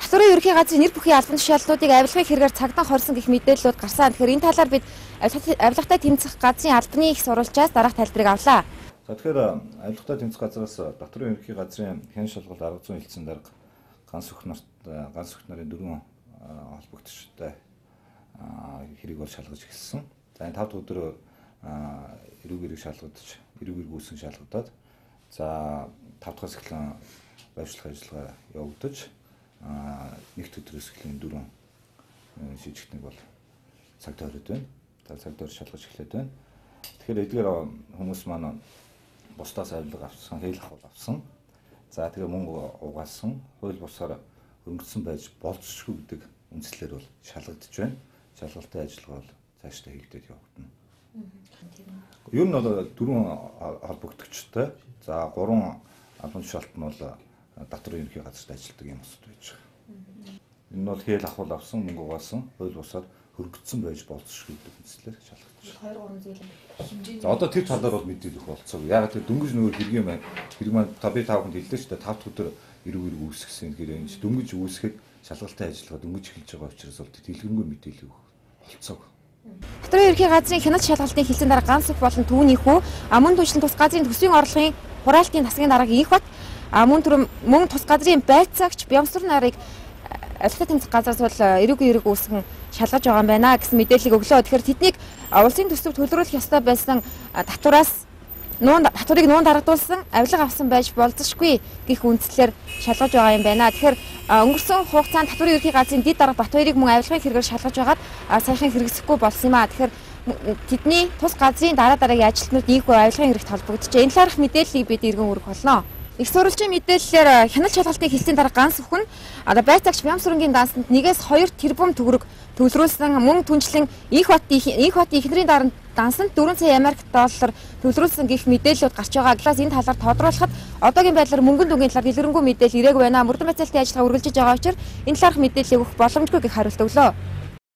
Татварын ерөнхий газрын нэр бүхий албан тушаалуудыг авилгын хэрэгээр цагдаа хорсон гэх мэдээллүүд гарсан. Тэгэхээр энэ талаар бид авилгатай тэмцэх газрын албаны их сурвалжаас дараах тайлбарыг авлаа. За тэгэхээр авилгатай тэмцэх газраас Татварын ерөнхий газрын хянш шалгалт арга зүйн хэлтсэн дарга ганц өхт нарын 4 холбогдолтой хэрэг бол шалгаж эхэлсэн. За энэ 5 дахь өдөр эрүүг хэрэг шалгагдаж, эрүүг хэрэг үүсгэн шалгагдаад за 5 дахь эхлэн байвшлах ажиллагаа явагдаж нэгд өдрөөс эхлэн 4 шийдвэртнийг бол цагт ороод байна. За цагт ор шалгаж эхлээд байна. Тэгэхээр эдгээр хүмүүс маань бусдаас авилга авсан, хэл ахуй авсан. За тэгээ мөнгө угаасан, хууль бусаар хөнгөцсөн байж болцсохгүй гэдэг үндслээр бол шалгагдж байна. Шалгалтын ажиллагаа бол цаашдаа хийгдээд явагдана. Ер нь бол 4 холбогдогчтой. За 3 албан тушаалт нь бол Татварын ерөнхий газарт ажилладаг юм усуд байж байгаа. Энэ нь бол хэл ахуй авсан, мөнгө угаасан, хууль бусаар хөргөгдсөн байж болцсохгүй гэдэг үндслээр шалгагдаж байна. 2-3 зүйл хэмжээний. За одоо тэр талаар бол мэдээлэх болцоог. Яг тэр дөнгөж нөгөө хэрэг маань би тавханд хэллээ шүү дээ. 5 дахь өдөр эрүүг үүсгэсэн гэхээр энэ дөнгөж үүсгэхэд шалгалтын ажиллагаа дөнгөж эхэлж байгаа учраас бол дэлгэрэнгүй мэдээлэл өгөх болцоог. Татварын ерөнхий газрын хяналт шалгалтын хэлсэн дараа ганц бүх болон түүнийх үү мөн түншлэн тус газрын төсвийн орлогын хураалтын тасгийн дараагийн их бат мөн тус газрын байцаагч Бямсар нарыг авилгатай тэмцэх газраас бол эрүүгийн хэрэг үүсгэн шалгаж байгаа юм байна гэсэн мэдээллийг өглөө. Тэгэхээр тэднийг улсын төсөв төлрүүлэх ёстой байсан татварыг нуун дарагдуулсан, авилга авсан байж болзошгүй гэх үндслээр шалгаж байгаа юм байна. Тэгэхээр өнгөрсөн хугацаанд Татварын ерөнхий газрын дэд дарга Батбаярыг мөн авилгын хэрэгээр шалгаж байгаад саяхан хэрэгсэхгүй болсон юм аа. Тэгэхээр тэдний тус газрын дараагийн ажилтнууд ийхүү авилгын хэрэгт холбогдчихэ. Энэ талаарх мэдээллийг бид иргэн өргөх болно. Их сурвалжийн мэдээллээр хяналт шалгалтын хэлсийн дараа ганц өхөн байцаагч Бямсүрэнгийн дансанд 1-2 тэрбум төгрөг төлрүүлсэн мөн түнчлэн их батын эхнэрийн даранд дансанд 4 сая Америк доллар төлрүүлсэн гэх мэдээллүүд гарч байгаа. Аглаас энэ талаар тодруулахад одоогийн байдлаар мөнгөн дүнгийн талаар дэлгэрэнгүй мэдээлэл ирээгүй байна. Мөрдөн байцаалтын ажиллагаа үргэлжлэж байгаа учраас энэ талаарх мэдээллийг өгөх боломжгүй гэх хариулт өглөө.